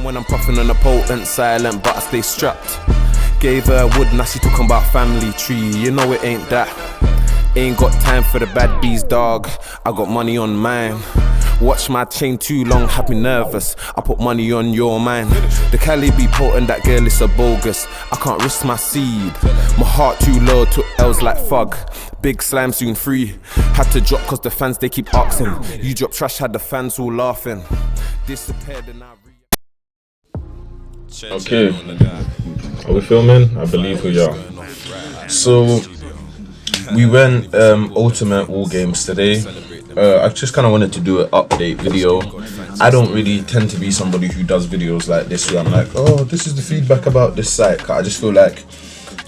when I'm puffing on a potent, silent, but I stay strapped. Gave her wood, now she talking about family tree. You know it ain't that. Ain't got time for the bad bees, dog. I got money on mine. Watch my chain too long, have me nervous. I put money on your mind. The Cali be potent, that girl is a bogus. I can't risk my seed. My heart too low, took L's like fug. Big slime soon free. Had to drop cause the fans they keep asking. You drop trash, had the fans all laughing. Disappeared and I Okay, are we filming? I believe we are. So we went Ultimate War Games today. I just kind of wanted to do an update video. I don't really tend to be somebody who does videos like this where I'm like, oh, this is the feedback about this site. I just feel like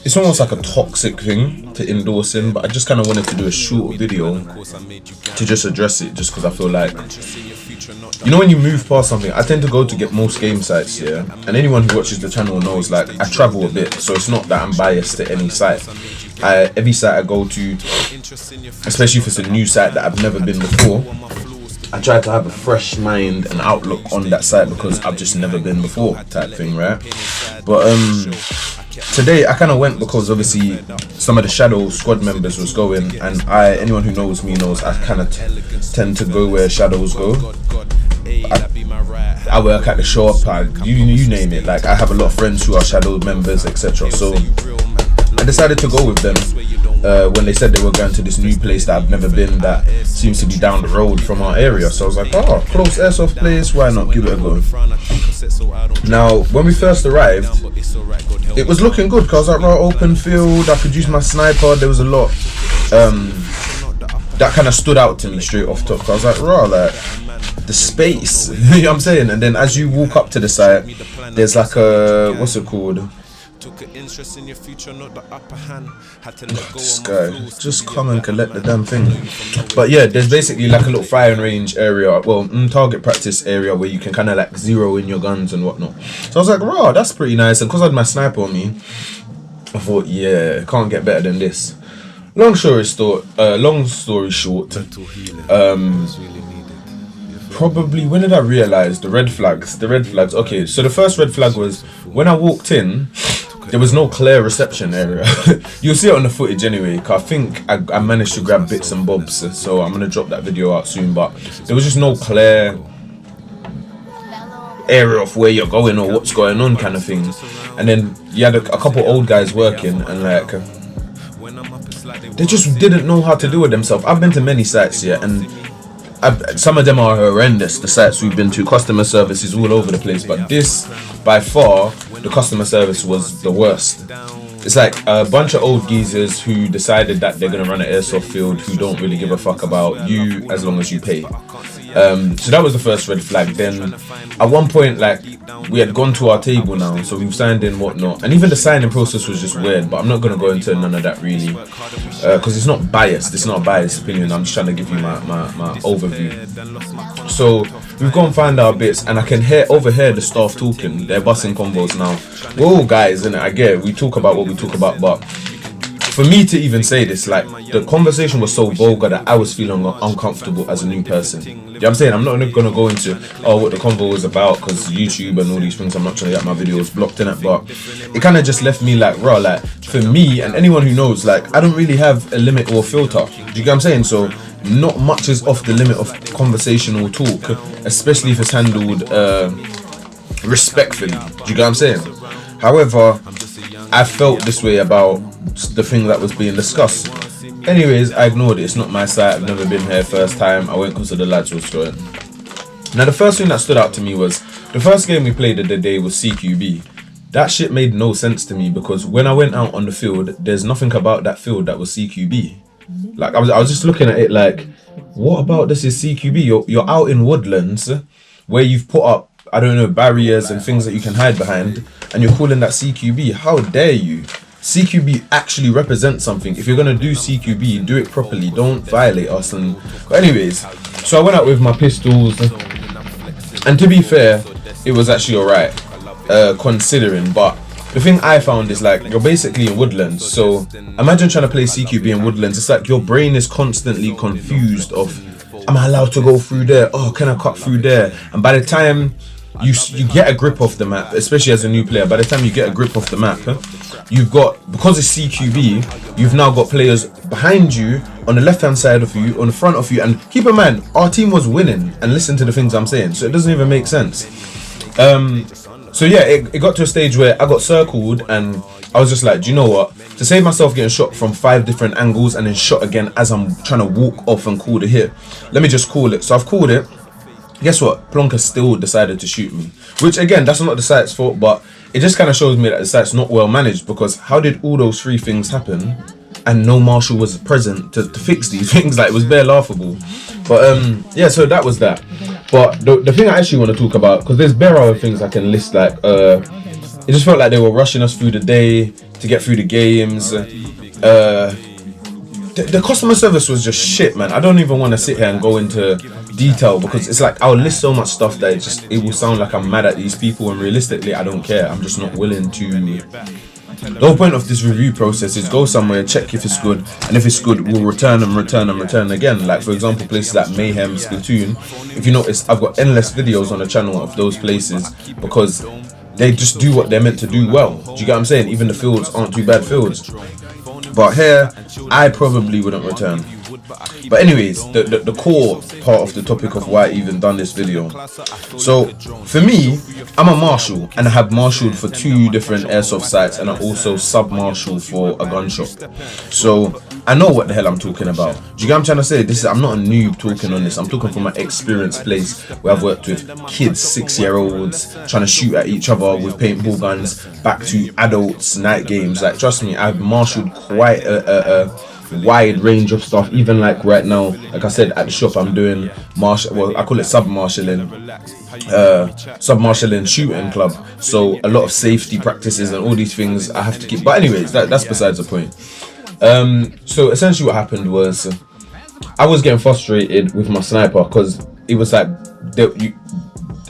it's almost like a toxic thing to endorse in, but I just kind of wanted to do a short video to just address it, just because I feel like, you know, when you move past something, I tend to go to get most game sites, yeah, and anyone who watches the channel knows, like, I travel a bit, so it's not that I'm biased to any site. Every site I go to, especially if it's a new site that I've never been before, I try to have a fresh mind and outlook on that site because I've just never been before, type thing, right? But today I kind of went because obviously some of the Shadow squad members was going, and anyone who knows me knows I kind of tend to go where Shadows go. I work at the shop, you name it. Like, I have a lot of friends who are Shadow members, etc. So I decided to go with them when they said they were going to this new place that I've never been, that seems to be down the road from our area. So I was like, oh, close airsoft place, why not give it a go? Now, when we first arrived, it was looking good because I was like, right, open field, I could use my sniper. There was a lot that kind of stood out to me straight off top. I was like, raw, like, the space, you know what I'm saying? And then as you walk up to the site, there's like a, what's it called? This guy, just come and collect the damn thing. But yeah, there's basically like a little firing range area, well, target practice area where you can kind of like zero in your guns and whatnot. So I was like, raw, that's pretty nice. And because I had my sniper on me, I thought, yeah, can't get better than this. Long story short, probably, when did I realize the red flags? Okay, so the first red flag was when I walked in, there was no clear reception area. You'll see it on the footage anyway, cause I think I managed to grab bits and bobs, so I'm gonna drop that video out soon, but there was just no clear area of where you're going or what's going on kind of thing. And then you had a couple old guys working, and like, they just didn't know how to do it themselves. I've been to many sites, yeah, and some of them are horrendous, the sites we've been to. Customer service is all over the place, but this, by far, the customer service was the worst. It's like a bunch of old geezers who decided that they're gonna run an airsoft field, who don't really give a fuck about you as long as you pay. So that was the first red flag. Then at one point, like, we had gone to our table now, so we've signed in whatnot, and even the signing process was just weird, but I'm not going to go into none of that really, because it's not biased, it's not a biased opinion. I'm just trying to give you my overview. So we've gone find our bits, and I can overhear the staff talking. They're bussing convos now. We're all guys, and I get it, we talk about what we talk about, but for me to even say this, like, the conversation was so vulgar that I was feeling uncomfortable as a new person. You know what I'm saying? I'm not going to go into, what the convo was about, because YouTube and all these things, I'm not trying to get my videos blocked in it, but it kind of just left me like, raw, like, for me, and anyone who knows, like, I don't really have a limit or a filter. Do you get what I'm saying? So not much is off the limit of conversational talk, especially if it's handled respectfully. Do you get what I'm saying? However, I felt this way about the thing that was being discussed. Anyways, I ignored it. It's not my site. I've never been here. First time I went because of the lads was going. Now, the first thing that stood out to me was the first game we played of the day was CQB. That shit made no sense to me, because when I went out on the field, there's nothing about that field that was CQB. Like, I was just looking at it like, what about this is CQB? You're out in woodlands where you've put up, I don't know, barriers and things that you can hide behind, and you're calling that CQB. How dare you? CQB actually represents something. If you're gonna do CQB, do it properly. Don't violate us. But anyways, so I went out with my pistols, and to be fair, it was actually alright, considering. But the thing I found is, like, you're basically in woodlands, so imagine trying to play CQB in woodlands. It's like your brain is constantly confused of, am I allowed to go through there? Oh, can I cut through there? And by the time you get a grip of the map, especially as a new player. By the time you get a grip of the map, you've got, because it's CQB, you've now got players behind you, on the left hand side of you, on the front of you, and keep in mind, our team was winning, and listen to the things I'm saying, so it doesn't even make sense. So yeah, it got to a stage where I got circled, and I was just like, do you know what? To save myself getting shot from 5 different angles and then shot again as I'm trying to walk off and call the hit, let me just call it. So I've called it. Guess what? Plonker still decided to shoot me. Which again, that's not the site's fault, but it just kind of shows me that the site's not well managed, because how did all those 3 things happen and no marshal was present to fix these things? Like, it was bare laughable. But yeah, so that was that. But the thing I actually want to talk about, because there's bare other things I can list, like it just felt like they were rushing us through the day to get through the games. The customer service was just shit, man. I don't even want to sit here and go into detail, because it's like I'll list so much stuff that it will sound like I'm mad at these people, and realistically I don't care. I'm just not willing to. The whole point of this review process is go somewhere, check if it's good, and if it's good, we'll return again. Like, for example, places like Mayhem, Splatoon. If you notice, I've got endless videos on the channel of those places, because they just do what they're meant to do well. Do you get what I'm saying? Even the fields aren't too bad fields. But here, I probably wouldn't return. But anyways, the core part of the topic of why I even done this video. So for me, I'm a marshal, and I have marshaled for 2 different airsoft sites, and I also sub-marshal for a gun shop. So I know what the hell I'm talking about. Do you get what I'm trying to say? I'm not a noob talking on this. I'm talking from an experienced place where I've worked with kids, 6-year-olds, trying to shoot at each other with paintball guns, back to adults, night games. Like, trust me, I've marshaled quite a wide range of stuff. Even like right now, like I said, at the shop I'm doing I call it sub-marshalling shooting club. So a lot of safety practices and all these things I have to keep. But anyways, that's besides the point. So essentially what happened was I was getting frustrated with my sniper, because it was like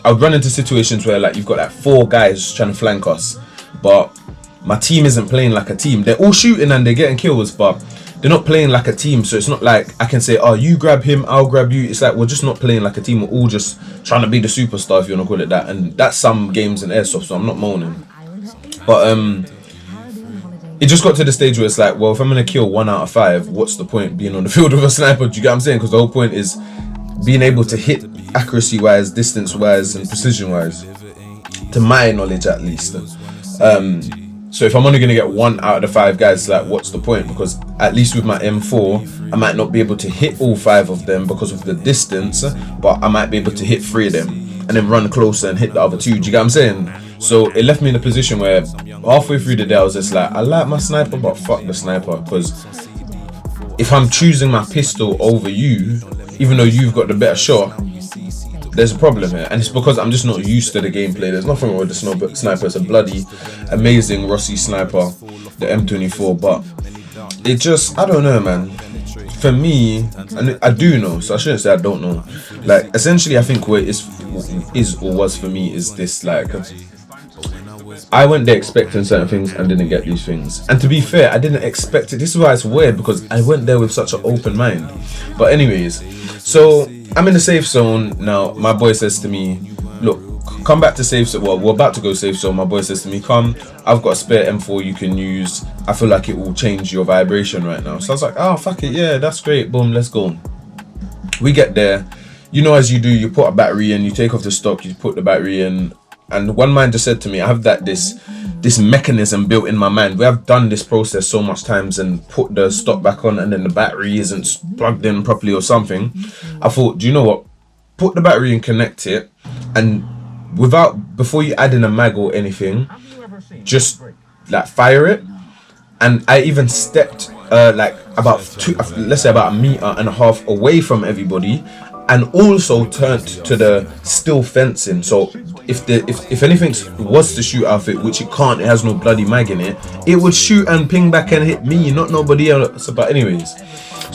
I would run into situations where like you've got like 4 guys trying to flank us, but my team isn't playing like a team. They're all shooting and they're getting kills, but they're not playing like a team. So it's not like I can say, oh, you grab him, I'll grab you. It's like we're just not playing like a team. We're all just trying to be the superstar, if you want to call it that. And that's some games in Airsoft, so I'm not moaning. But it just got to the stage where it's like, well, if I'm going to kill 1 out of 5, what's the point being on the field with a sniper? Do you get what I'm saying? Because the whole point is being able to hit accuracy-wise, distance-wise, and precision-wise, to my knowledge at least. So if I'm only going to get 1 out of the 5 guys, like, what's the point? Because at least with my M4, I might not be able to hit all 5 of them because of the distance, but I might be able to hit 3 of them and then run closer and hit the other 2. Do you get what I'm saying? So it left me in a position where halfway through the day I was just like, I like my sniper, but fuck the sniper. Because if I'm choosing my pistol over you, even though you've got the better shot, there's a problem here, and it's because I'm just not used to the gameplay. There's nothing wrong with the sniper. It's a bloody amazing Rossi sniper, the M24, but it just, I don't know, man. For me, and I do know, so I shouldn't say I don't know. Like, essentially, I think what is or was for me is this, like, I went there expecting certain things and didn't get these things. And to be fair, I didn't expect it. This is why it's weird, because I went there with such an open mind. But anyways, so I'm in the safe zone now. My boy says to me, look, come back to safe zone. Well, we're about to go safe zone. My boy says to me, come, I've got a spare M4 you can use. I feel like it will change your vibration right now. So I was like, oh, fuck it, yeah, that's great. Boom, let's go. We get there. You know, as you do, you put a battery in, you take off the stock, you put the battery in. And one man just said to me, I have this mechanism built in my mind. We have done this process so much times and put the stock back on and then the battery isn't plugged in properly or something. I thought, do you know what? Put the battery in, connect it, and before you add in a mag or anything, just like fire it. And I even stepped like about let's say about 1.5 meters away from everybody, and also turned to the steel fencing. So if anything was to shoot off it, which it can't, it has no bloody mag in it, it would shoot and ping back and hit me, not nobody else. But anyways,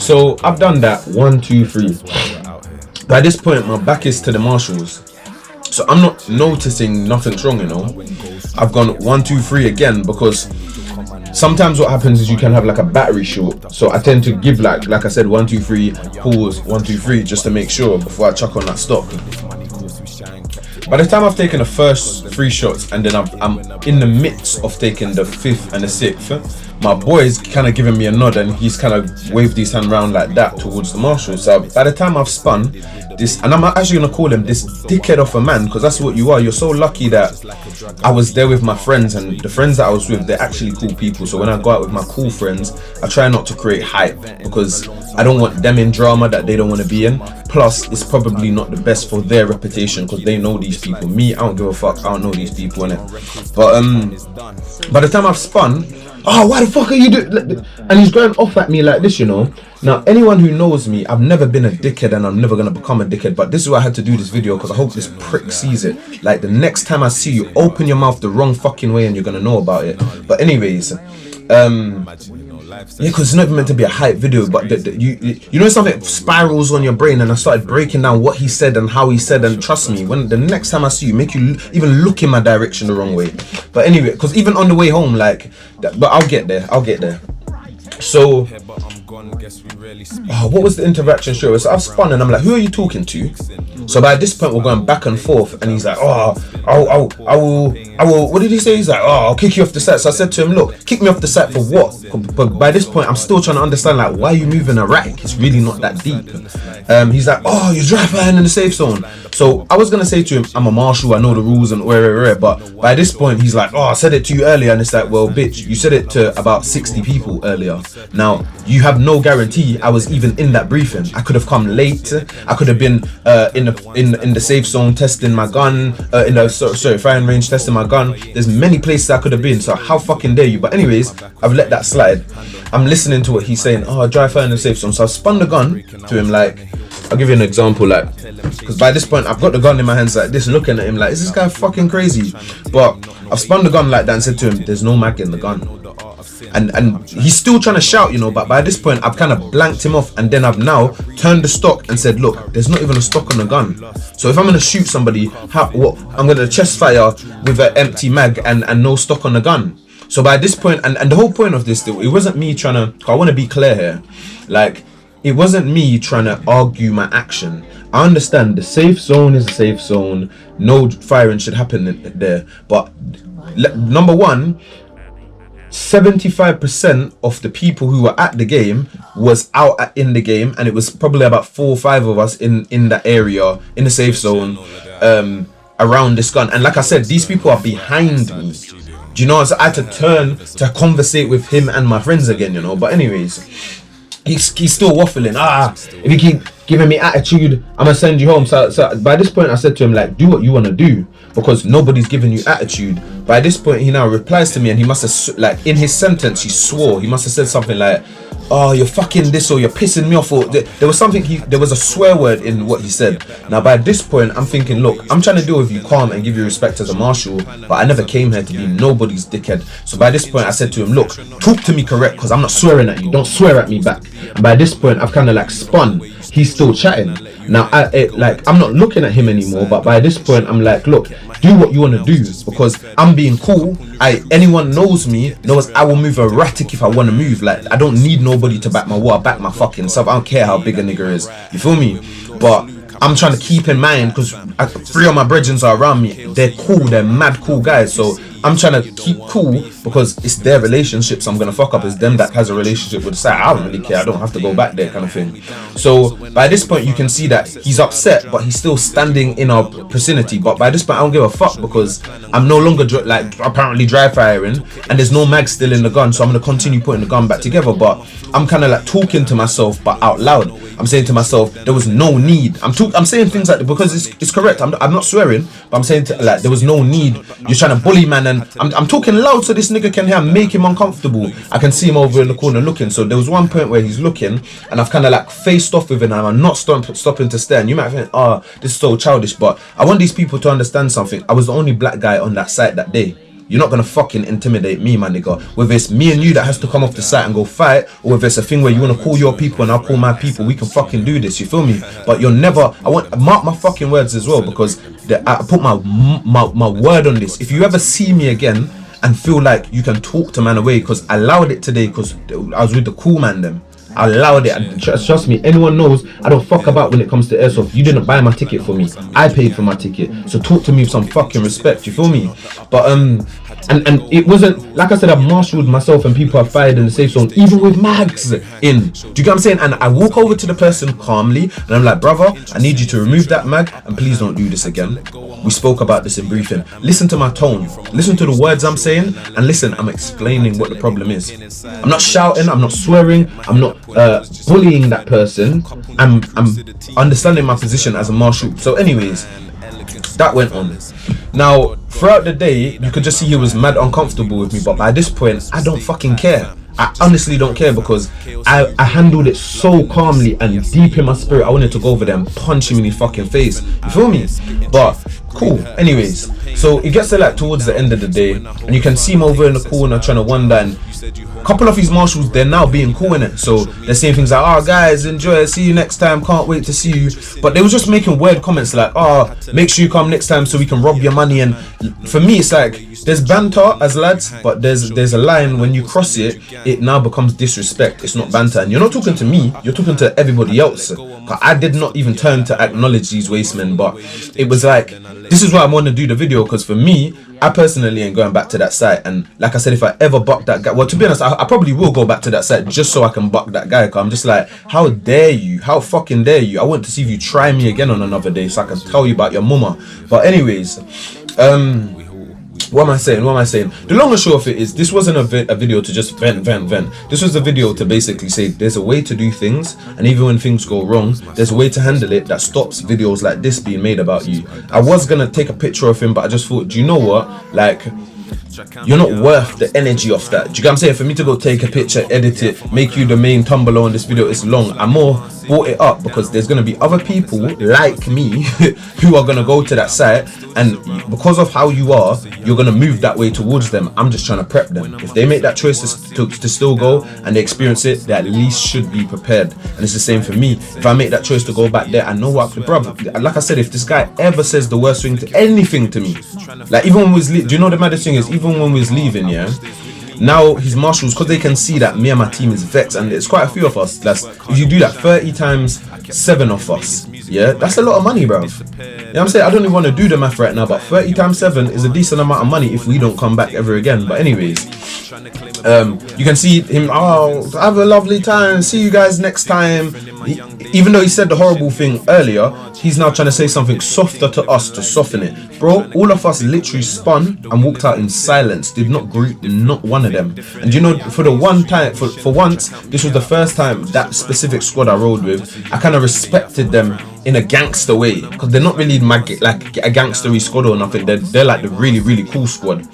so I've done that 1, 2, 3. By this point, my back is to the marshals, so I'm not noticing nothing's wrong, you know. I've gone 1, 2, 3 again, because sometimes what happens is you can have like a battery short. So I tend to give like I said, 1, 2, 3, pause, 1, 2, 3, just to make sure before I chuck on that stock. by the time I've taken the first 3 shots and then I'm in the midst of taking the 5th and the 6th, my boy's kind of giving me a nod and he's kind of waved his hand around like that towards the marshal. So by the time I've spun this, and I'm actually gonna call him this dickhead of a man, because that's what you are. You're so lucky that I was there with my friends, and the friends that I was with, they're actually cool people. So when I go out with my cool friends, I try not to create hype, because I don't want them in drama that they don't want to be in. Plus, it's probably not the best for their reputation, because they know these people. Me, I don't give a fuck. I don't know these people, innit? But by the time I've spun, oh, why the fuck are you doing? And he's going off at me like this, you know. Now, anyone who knows me, I've never been a dickhead and I'm never going to become a dickhead. But this is why I had to do this video, because I hope this prick sees it. Like, the next time I see you, open your mouth the wrong fucking way and you're going to know about it. But anyways, yeah, because it's not even meant to be a hype video, but you know, something spirals on your brain, and I started breaking down what he said and how he said, and trust me, when the next time I see you, make you even look in my direction the wrong way. But anyway, because even on the way home, like, but I'll get there. So, what was the interaction show? So I've spun and I'm like, who are you talking to? So by this point we're going back and forth, and he's like, oh, I will. What did he say? He's like, oh, I'll kick you off the site. So I said to him, look, kick me off the site for what? But by this point I'm still trying to understand, like, why are you moving erratic? It's really not that deep. He's like, oh, you're dry firing in the safe zone. So I was gonna say to him, I'm a marshal, I know the rules and where. But by this point he's like, oh, I said it to you earlier, and it's like, well, bitch, you said it to about 60 people earlier. Now you have no guarantee I was even in that briefing. I could have come late. I could have been in the safe zone testing my gun, in the firing range testing my gun. There's many places I could have been. So how fucking dare you? But anyways, I've let that slide. I'm listening to what he's saying. Oh, dry fire in the safe zone. So I spun the gun to him. Like, I'll give you an example. Like, because by this point I've got the gun in my hands like this, looking at him like, is this guy fucking crazy? But I've spun the gun like that and said to him, there's no mag in the gun. And he's still trying to shout, you know, but by this point I've kind of blanked him off, and then I've now turned the stock and said, look, there's not even a stock on the gun. So if I'm going to shoot somebody, I'm going to chest fire with an empty mag and no stock on the gun. So by this point, and the whole point of this, it wasn't me trying to, I want to be clear here, like, it wasn't me trying to argue my action. I understand the safe zone is a safe zone, no firing should happen there, but number one, 75% of the people who were at the game was out in the game, and it was probably about 4 or 5 of us in that area, in the safe zone, around this gun. And like I said, these people are behind me. Do you know? So I had to turn to conversate with him and my friends again, you know. But anyways, he's still waffling. If you keep giving me attitude, I'm gonna send you home. So by this point I said to him, like, do what you want to do, because nobody's giving you attitude. By this point he now replies to me, and he must have, like, in his sentence he swore. He must have said something like, oh, you're fucking this, or you're pissing me off, or there was something, there was a swear word in what he said. Now by this point I'm thinking, look, I'm trying to deal with you calm and give you respect as a marshal, but I never came here to be nobody's dickhead. So by this point I said to him, look, talk to me correct, because I'm not swearing at you, don't swear at me back. And by this point I've kind of like spun. He's still chatting. Now I'm not looking at him anymore, but by this point I'm like, look, do what you want to do, because I'm being cool. Anyone knows me knows I will move erratic if I want to move. Like, I don't need nobody to back my wall, I back my fucking self. I don't care how big a nigga is, you feel me? But I'm trying to keep in mind, because 3 of my brethren are around me, they're cool, they're mad cool guys, so I'm trying to keep cool, because it's their relationships I'm gonna fuck up. It's them that has a relationship with the site. I don't really care, I don't have to go back there, kind of thing. So by this point you can see that he's upset, but he's still standing in our vicinity. But by this point I don't give a fuck, because I'm no longer like apparently dry firing, and there's no mag still in the gun, so I'm gonna continue putting the gun back together. But I'm kind of like talking to myself, but out loud. I'm saying to myself, there was no need. I'm saying things like, because it's correct, I'm not swearing, but I'm saying like, there was no need. You're trying to bully man, and I'm talking loud so this nigga can hear, make him uncomfortable. I can see him over in the corner looking. So there was one point where he's looking, and I've kind of like faced off with him, and I'm not stopping to stare. And you might think, oh, this is so childish, but I want these people to understand something. I was the only black guy on that site that day. You're not gonna fucking intimidate me, my nigga. Whether it's me and you that has to come off the site and go fight, or whether it's a thing where you wanna call your people and I'll call my people, we can fucking do this, you feel me? But you're never, mark my fucking words as well, because I put my word on this. If you ever see me again and feel like you can talk to man away, because I allowed it today, because I was with the cool man them, I allowed it. And trust me, anyone knows I don't fuck about when it comes to airsoft. You didn't buy my ticket for me. I paid for my ticket. So talk to me with some fucking respect. You feel me? But and it wasn't like I said. I've marshaled myself, and people have fired in the safe zone, even with mags in. Do you get what I'm saying? And I walk over to the person calmly, and I'm like, brother, I need you to remove that mag, and please don't do this again. We spoke about this in briefing. Listen to my tone. Listen to the words I'm saying, and listen, I'm explaining what the problem is. I'm not shouting. I'm not swearing. I'm not bullying that person. I'm understanding my position as a marshal. So, anyways, that went on. Now, throughout the day, you could just see he was mad uncomfortable with me, but by this point, I don't fucking care. I honestly don't care, because I handled it so calmly and deep in my spirit. I wanted to go over there and punch him in his fucking face. You feel me? But cool. Anyways, so it gets to like towards the end of the day, and you can see him over in the corner trying to wonder, and a couple of his marshals, they're now being cool in it. So they're saying things like, oh guys, enjoy it, see you next time, can't wait to see you. But they were just making weird comments like, oh, make sure you come next time so we can rob your money. And for me, it's like, there's banter as lads, but there's a line, when you cross it, it now becomes disrespect. It's not banter, and you're not talking to me, you're talking to everybody else. I did not even turn to acknowledge these wastemen, but it was like, this is why I want to do the video, because for me, I personally ain't going back to that site. And like I said, if I ever buck that guy, well, to be honest, I probably will go back to that site just so I can buck that guy, because I'm just like, how dare you, how fucking dare you. I want to see if you try me again on another day so I can tell you about your mama. But anyways, what am I saying? The long and short of it is, this wasn't a video to just vent. This was a video to basically say there's a way to do things, and even when things go wrong, there's a way to handle it that stops videos like this being made about you. I was gonna take a picture of him, but I just thought, do you know what? Like, you're not worth the energy of that. Do you get what I'm saying? For me to go take a picture, edit it, make you the main tumbler on this video, it's long. I more brought it up because there's going to be other people like me who are going to go to that site, and because of how you are, you're going to move that way towards them. I'm just trying to prep them. If they make that choice to still go and they experience it, they at least should be prepared. And it's the same for me. If I make that choice to go back there, I know what, brother, like I said, if this guy ever says the worst thing to anything to me, like even when we was do you know the maddest thing is, even when we was leaving, yeah, now his marshals, because they can see that me and my team is vexed, and it's quite a few of us, that's, if you do that 30 times 7 of us, yeah, that's a lot of money, bro. You know what I'm saying? I don't even want to do the math right now, but 30 times 7 is a decent amount of money if we don't come back ever again. But anyways, you can see him, oh, have a lovely time, see you guys next time. Even though he said the horrible thing earlier, he's now trying to say something softer to us to soften it. Bro, all of us literally spun and walked out in silence, did not greet not one of them. And you know, for the one time, for once, this was the first time that specific squad I rode with, I kind of respected them in a gangster way, because they're not really like a gangstery squad or nothing. They're like the really, really cool squad.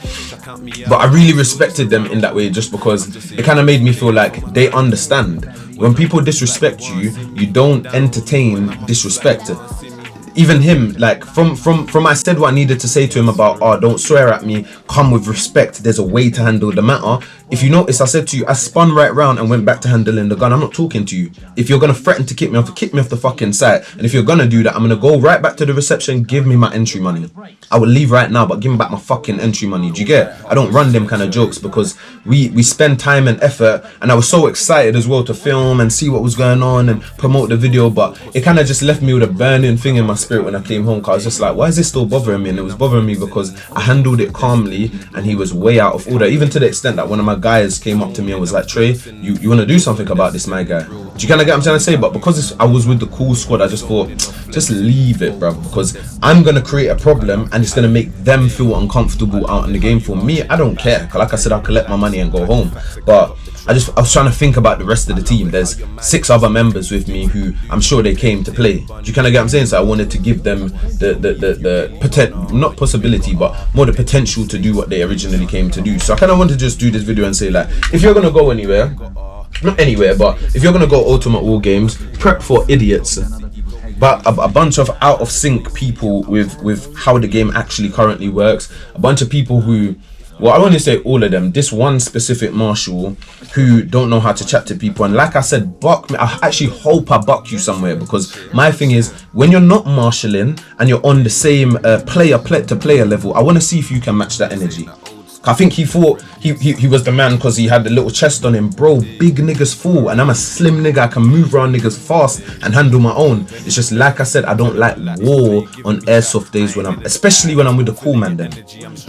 But I really respected them in that way, just because it kind of made me feel like they understand. When people disrespect you, you don't entertain disrespect. Even him, like from I said what I needed to say to him about, oh, don't swear at me, come with respect, there's a way to handle the matter. If you notice, I said to you, I spun right round and went back to handling the gun. I'm not talking to you. If you're gonna threaten to kick me off the fucking site, and if you're gonna do that, I'm gonna go right back to the reception, give me my entry money. I will leave right now, but give me back my fucking entry money. Do you get? I don't run them kind of jokes, because we spend time and effort, and I was so excited as well to film and see what was going on and promote the video, but it kind of just left me with a burning thing in my spirit when I came home, because I was just like, why is this still bothering me? And it was bothering me because I handled it calmly, and he was way out of order, even to the extent that one of my guys came up to me and was like, Trey, you want to do something about this, my guy? Do you kind of get what I'm trying to say? But because I was with the cool squad, I just thought, just leave it, bro, because I'm going to create a problem and it's going to make them feel uncomfortable out in the game. For me, I don't care. Like I said, I'll collect my money and go home. But I was trying to think about the rest of the team. There's 6 other members with me who I'm sure they came to play. Do you kind of get what I'm saying? So I wanted to give them the not possibility, but more the potential to do what they originally came to do. So I kind of want to just do this video and say, like, if you're gonna go anywhere, not anywhere, but if you're gonna go Ultimate War Games, prep for idiots. But a bunch of out of sync people with how the game actually currently works. A bunch of people who, well, I want to say all of them, this one specific marshal who don't know how to chat to people. And like I said, buck me. I actually hope I buck you somewhere, because my thing is, when you're not marshalling and you're on the same player to player level, I want to see if you can match that energy. I think he thought he was the man because he had the little chest on him. Bro, big niggas fall, and I'm a slim nigga. I can move around niggas fast and handle my own. It's just like I said, I don't like war on airsoft days especially when I'm with the cool man then,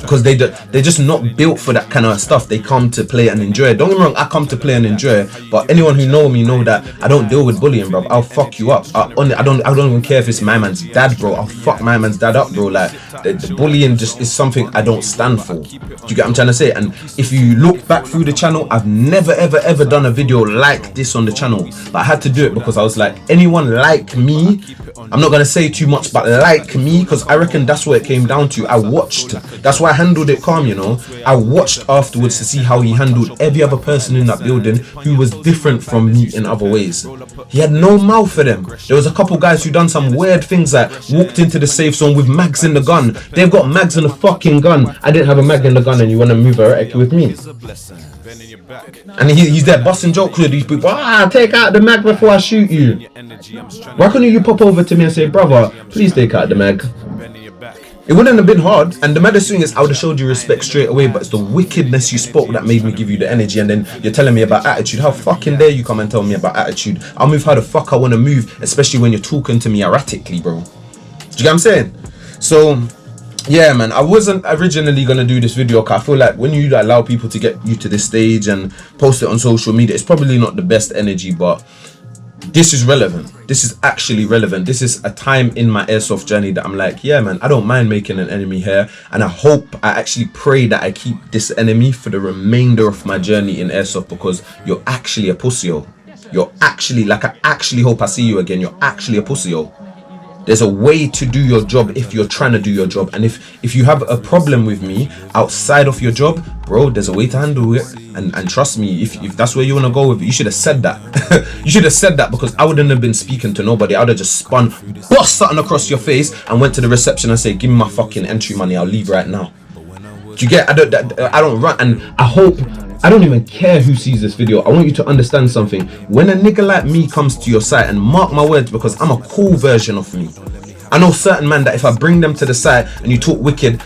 because they're just not built for that kind of stuff. They come to play and enjoy. Don't get me wrong, I come to play and enjoy, but anyone who know me know that I don't deal with bullying, bro. I'll fuck you up. I don't even care if it's my man's dad, bro. I'll fuck my man's dad up, bro. Like the bullying just is something I don't stand for. Do you get what I'm trying to say? And if you look back through the channel, I've never ever done a video like this on the channel, but I had to do it because I was like, anyone like me, I'm not gonna say too much, but like me, because I reckon that's what it came down to. I watched, that's why I handled it calm, you know. I watched afterwards to see how he handled every other person in that building who was different from me in other ways. He had no mouth for them. There was a couple guys who done some weird things, like walked into the safe zone with mags in the gun. They've got mags in the fucking gun. I didn't have a mag in the gun, and you want to move erratic with me? And he's there busting jokes with these people. Take out the mag before I shoot you. Why couldn't you pop over to me and say, brother, please take out the mag? It wouldn't have been hard. And the maddest thing is, I would have showed you respect straight away, but it's the wickedness you spoke that made me give you the energy. And then you're telling me about attitude. How fucking dare you come and tell me about attitude? I'll move how the fuck I want to move, especially when you're talking to me erratically, bro. Do you get what I'm saying? So yeah, man, I wasn't originally gonna do this video because I feel like when you allow people to get you to this stage and post it on social media, it's probably not the best energy, but this is relevant. This is actually relevant. This is a time in my airsoft journey that I'm like, yeah, man, I don't mind making an enemy here, and I actually pray that I keep this enemy for the remainder of my journey in airsoft, because you're actually a pussy-o. You're actually, like, I actually hope I see you again. You're actually a pussy-o. There's a way to do your job if you're trying to do your job. And if you have a problem with me outside of your job, bro, there's a way to handle it. And trust me, if that's where you want to go with it, you should have said that. You should have said that, because I wouldn't have been speaking to nobody. I would have just spun, bust something across your face and went to the reception and say, give me my fucking entry money, I'll leave right now. Do you get? I don't run. And I don't even care who sees this video. I want you to understand something. When a nigga like me comes to your site, and mark my words, because I'm a cool version of me, I know certain man that if I bring them to the site and you talk wicked,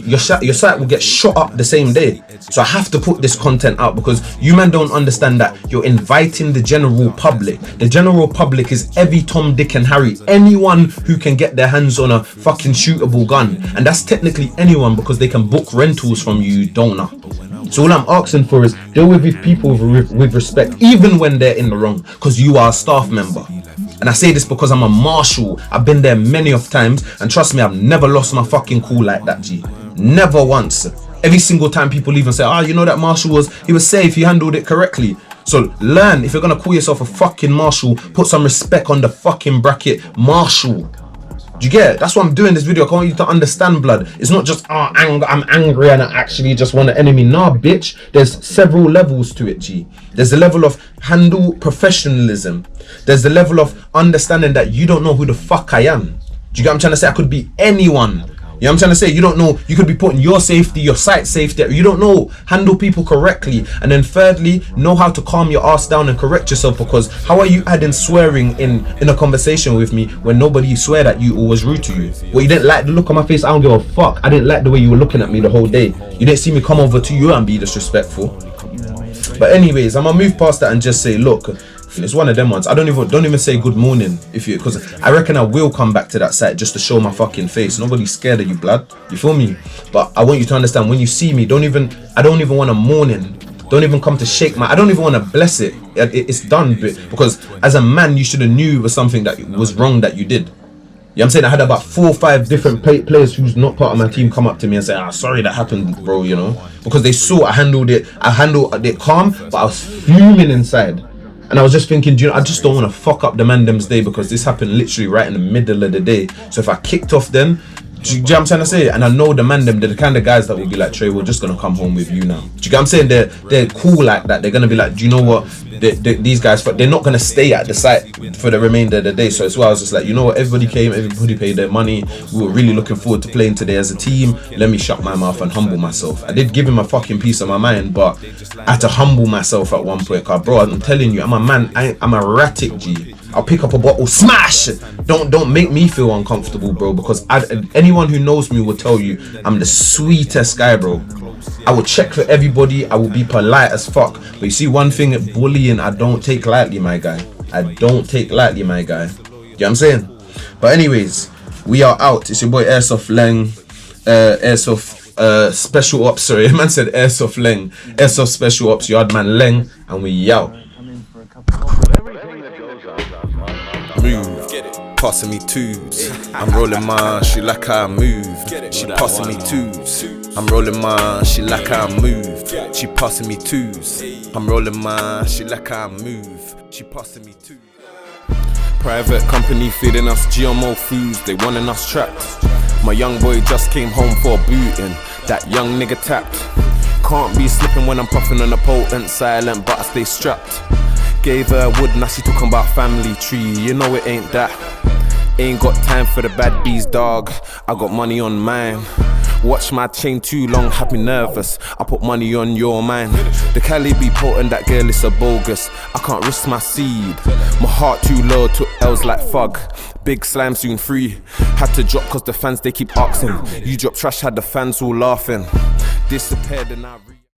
your site will get shot up the same day. So I have to put this content out, because you man don't understand that you're inviting the general public. The general public is every Tom, Dick and Harry. Anyone who can get their hands on a fucking shootable gun. And that's technically anyone, because they can book rentals from you, don't know. So all I'm asking for is deal with people with respect, even when they're in the wrong, because you are a staff member. And I say this because I'm a marshal. I've been there many of times, and trust me, I've never lost my fucking cool like that, G. Never once. Every single time people even say, you know that marshal he was safe, he handled it correctly. So learn, if you're gonna call yourself a fucking marshal, put some respect on the fucking bracket marshal. Do you get it? That's why I'm doing this video. I want you to understand, blood. It's not just, I'm angry and I actually just want an enemy. Nah, bitch. There's several levels to it, G. There's the level of handle professionalism. There's the level of understanding that you don't know who the fuck I am. Do you get what I'm trying to say? I could be anyone. You know what I'm trying to say? You don't know. You could be putting your safety, your site safety. You don't know. Handle people correctly. And then thirdly, know how to calm your ass down and correct yourself, because how are you adding swearing in a conversation with me when nobody sweared at you or was rude to you? Well, you didn't like the look on my face. I don't give a fuck. I didn't like the way you were looking at me the whole day. You didn't see me come over to you and be disrespectful. But anyways, I'm gonna move past that and just say, look, it's one of them ones. I don't even say good morning, because I reckon I will come back to that site just to show my fucking face. Nobody's scared of you, blood. You feel me? But I want you to understand, when you see me, I don't even want a morning. Don't even come to shake I don't even want to bless it. It's done, because as a man, you should have knew it was something that was wrong that you did. You know what I'm saying? I had about 4 or 5 different players who's not part of my team come up to me and say, sorry that happened, bro, you know, because they saw I handled it calm, but I was fuming inside. And I was just thinking, I just don't want to fuck up the mandem's day, because this happened literally right in the middle of the day. So if I kicked off then, do you know what I'm trying to say? And I know the mandem, they're the kind of guys that will be like, Trey, we're just going to come home with you now. Do you get what I'm saying? They're cool like that. They're going to be like, do you know what? These guys, they're not going to stay at the site for the remainder of the day. So as well, I was just like, you know what? Everybody came, everybody paid their money. We were really looking forward to playing today as a team. Let me shut my mouth and humble myself. I did give him a fucking piece of my mind, but I had to humble myself at one point. Cause bro, I'm telling you, I'm a man. I'm erratic, G. I'll pick up a bottle, smash. Don't make me feel uncomfortable, bro, because anyone who knows me will tell you I'm the sweetest guy, bro. I will check for everybody. I will be polite as fuck. But you see one thing, bullying, I don't take lightly, my guy. I don't take lightly, my guy. You know what I'm saying? But anyways, we are out. It's your boy Airsoft Leng, Airsoft Special Ops. Sorry, man said Airsoft Leng, Airsoft Special Ops Yardman Leng, and we out. Move, passing me twos. I'm rolling mine, she like how I move. She passing me twos. I'm rolling mine, she like how I move. She passing me twos. I'm rolling mine, she like how I move. She passing me twos. Private company feeding us GMO foods, they wanting us trapped. My young boy just came home for a booting. That young nigga tapped. Can't be slipping when I'm puffing on a potent, silent, but I stay strapped. Gave her wood, now she talking about family tree. You know it ain't that. Ain't got time for the bad bees, dog. I got money on mine. Watch my chain too long, had me nervous. I put money on your mind. The Cali be potent, that girl is a bogus. I can't risk my seed. My heart too low, took L's like fug. Big slime soon free. Had to drop cause the fans they keep asking. You drop trash, had the fans all laughing. Disappeared and I